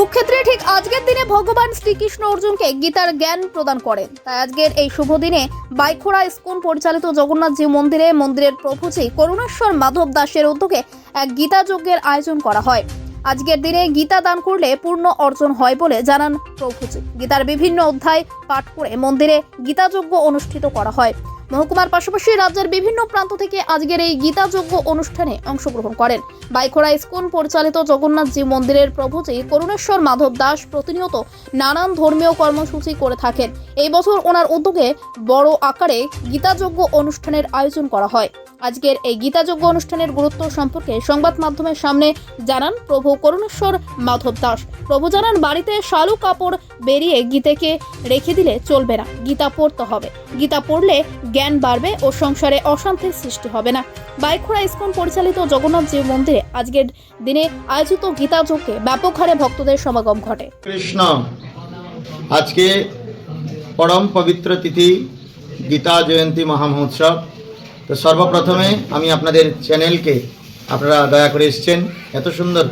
কুরুক্ষেত্রে ঠিক আজকের দিনে ভগবান শ্রীকৃষ্ণ অর্জুনকে গীতার জ্ঞান প্রদান করেন। তাই আজকের এই শুভ দিনে বাইখোড়া ইস্কন পরিচালিত জগন্নাথজি মন্দিরের প্রভুজি করুণেশ্বর মাধব দাসের উদ্যোগে এক গীতা যজ্ঞের আয়োজন করা হয়। আজকের দিনে গীতা দান করলে পূর্ণ অর্জন হয় বলে জানান প্রভুজি। গীতার বিভিন্ন অধ্যায় পাঠ করে মন্দিরে গীতা যজ্ঞ অনুষ্ঠিত করা হয়। মহকুমার পাশাপাশি রাজ্যের বিভিন্ন প্রান্ত থেকে আজকের এই গীতা যজ্ঞ অনুষ্ঠানে অংশগ্রহণ করেন। বাইখোড়া ইস্কন পরিচালিত জগন্নাথজি মন্দিরের প্রভুজি করুণেশ্বর মাধব দাস প্রতিনিয়ত নানান ধর্মীয় কর্মসূচি করে থাকেন। এই বছর ওনার উদ্যোগে বড় আকারে গীতা যজ্ঞ অনুষ্ঠানের আয়োজন করা হয়। আজকের এই গীতা যজ্ঞ অনুষ্ঠানের গুরুত্ব সম্পর্কে সংবাদ মাধ্যমের সামনে জানান প্রভু করুণেশ্বর মাধব দাস। প্রভু জানান, বাড়িতে শালু কাপড় বেরিয়ে গীতাকে রেখে দিলে চলবে না, গীতা পড়তে হবে। গীতা পড়লে জ্ঞান বাড়বে ও সংসারে অশান্তির সৃষ্টি হবে না। বাইখোড়া ইস্কন পরিচালিত জগন্নাথজি মন্দিরে আজকের দিনে আয়োজিত গীতা যজ্ঞে ব্যাপক হারে ভক্তদের সমাগম ঘটে। কৃষ্ণ আজকে পরম পবিত্র তিথি গীতা জয়ন্তী মহামহোৎসব। তো সর্বপ্রথমে আমি আপনাদের চ্যানেলকে, আপনারা দয়া করে এসেছেন, এত সুন্দর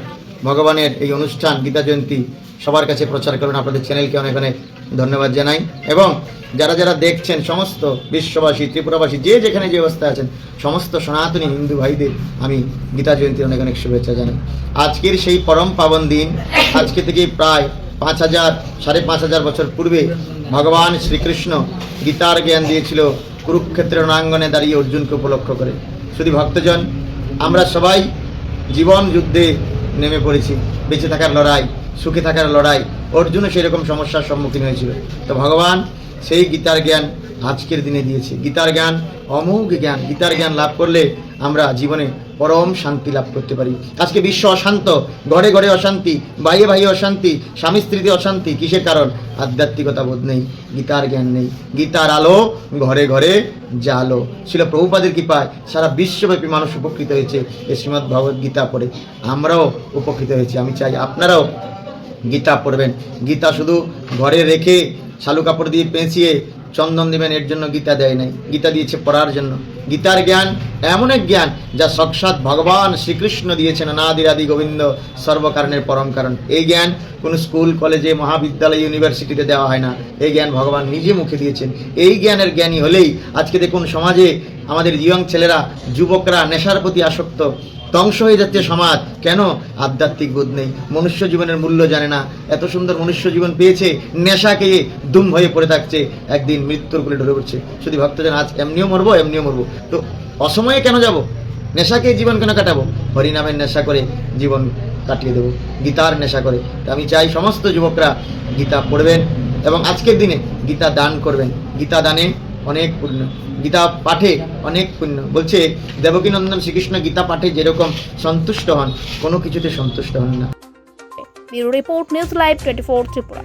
ভগবানের এই অনুষ্ঠান গীতা জয়ন্তী সবার কাছে প্রচার করুন। আপনাদের চ্যানেলকে অনেক অনেক ধন্যবাদ জানাই এবং যারা যারা দেখছেন সমস্ত বিশ্ববাসী, ত্রিপুরাবাসী, যে যেখানে যে অবস্থায় আছেন সমস্ত সনাতনী হিন্দু ভাইদের আমি গীতা জয়ন্তীর অনেক অনেক শুভেচ্ছা জানাই। আজকের সেই পরম পাবন দিন, আজকে থেকে প্রায় 5,000-5,500 বছর পূর্বে ভগবান শ্রীকৃষ্ণ গীতার জ্ঞান দিয়েছিল কুরুক্ষেত্রের রণাঙ্গনে দাঁড়িয়ে অর্জুনকে উপলক্ষ করে। শুধু ভক্তজন, আমরা সবাই জীবন যুদ্ধে নেমে পড়েছি, বেঁচে থাকার লড়াই, সুখে থাকার লড়াই। অর্জুনও সেরকম সমস্যার সম্মুখীন হয়েছিল। তো ভগবান সেই গীতার জ্ঞান আজকের দিনে দিয়েছে। গীতার জ্ঞান অমোঘ জ্ঞান। গীতার জ্ঞান লাভ করলে আমরা জীবনে পরম শান্তি লাভ করতে পারি। আজকে বিশ্ব অশান্ত, ঘরে ঘরে অশান্তি, বাইরে বাইরে অশান্তি, স্বামী স্ত্রীতে অশান্তি। কিসের কারণ? আধ্যাত্মিকতা বোধ নেই, গীতার জ্ঞান নেই। গীতার আলো ঘরে ঘরে জালো। ছিল প্রভুপাদের কৃপায় সারা বিশ্বব্যাপী মানুষ উপকৃত হয়েছে এই শ্রীমদ্ ভগবদ গীতা পড়ে। আমরাও উপকৃত হয়েছি। আমি চাই আপনারাও গীতা পড়বেন। গীতা শুধু ঘরে রেখে শালু কাপড় দিয়ে পেঁচিয়ে চন্দন দিবেন এর জন্য গীতা দেয় নাই। গীতা দিয়েছে পড়ার জন্য। গীতার জ্ঞান এমন এক জ্ঞান যা সাক্ষাৎ ভগবান শ্রীকৃষ্ণ দিয়েছেন, অনাদিরাদি গোবিন্দ সর্বকারণের পরম কারণ। এই জ্ঞান কোনো স্কুল, কলেজে, মহাবিদ্যালয়, ইউনিভার্সিটিতে দেওয়া হয় না। এই জ্ঞান ভগবান নিজে মুখে দিয়েছেন। এই জ্ঞানের জ্ঞানী হলেই আজকে দেখুন সমাজে আমাদের ইয়ং ছেলেরা, যুবকরা নেশার প্রতি আসক্ত, ধ্বংস হয়ে যাচ্ছে সমাজ। কেন? আধ্যাত্মিক বোধ নেই, মনুষ্য জীবনের মূল্য জানে না। এত সুন্দর মনুষ্য জীবন পেয়েছে, নেশা খেয়ে দুম হয়ে পড়ে থাকছে, একদিন মৃত্যুর কোলে ঢলে পড়ছে। শুধু ভক্তজন, আজ এমনিও মরবো, তো অসময়ে কেন যাব? নেশা খেয়ে জীবন কেন কাটাবো? হরিনামের নেশা করে জীবন কাটিয়ে দেবো, গীতার নেশা করে। তো আমি চাই সমস্ত যুবকরা গীতা পড়বেন এবং আজকের দিনে গীতা দান করবেন। গীতা দানে অনেক পুণ্য, গীতা পাঠে অনেক পুণ্য। বলছে দেবকীনন্দন শ্রীকৃষ্ণ গীতা পাঠে যেরকম সন্তুষ্ট হন, কোনো কিছুতে সন্তুষ্ট হন না। Bureau report, news live 24 Tripura.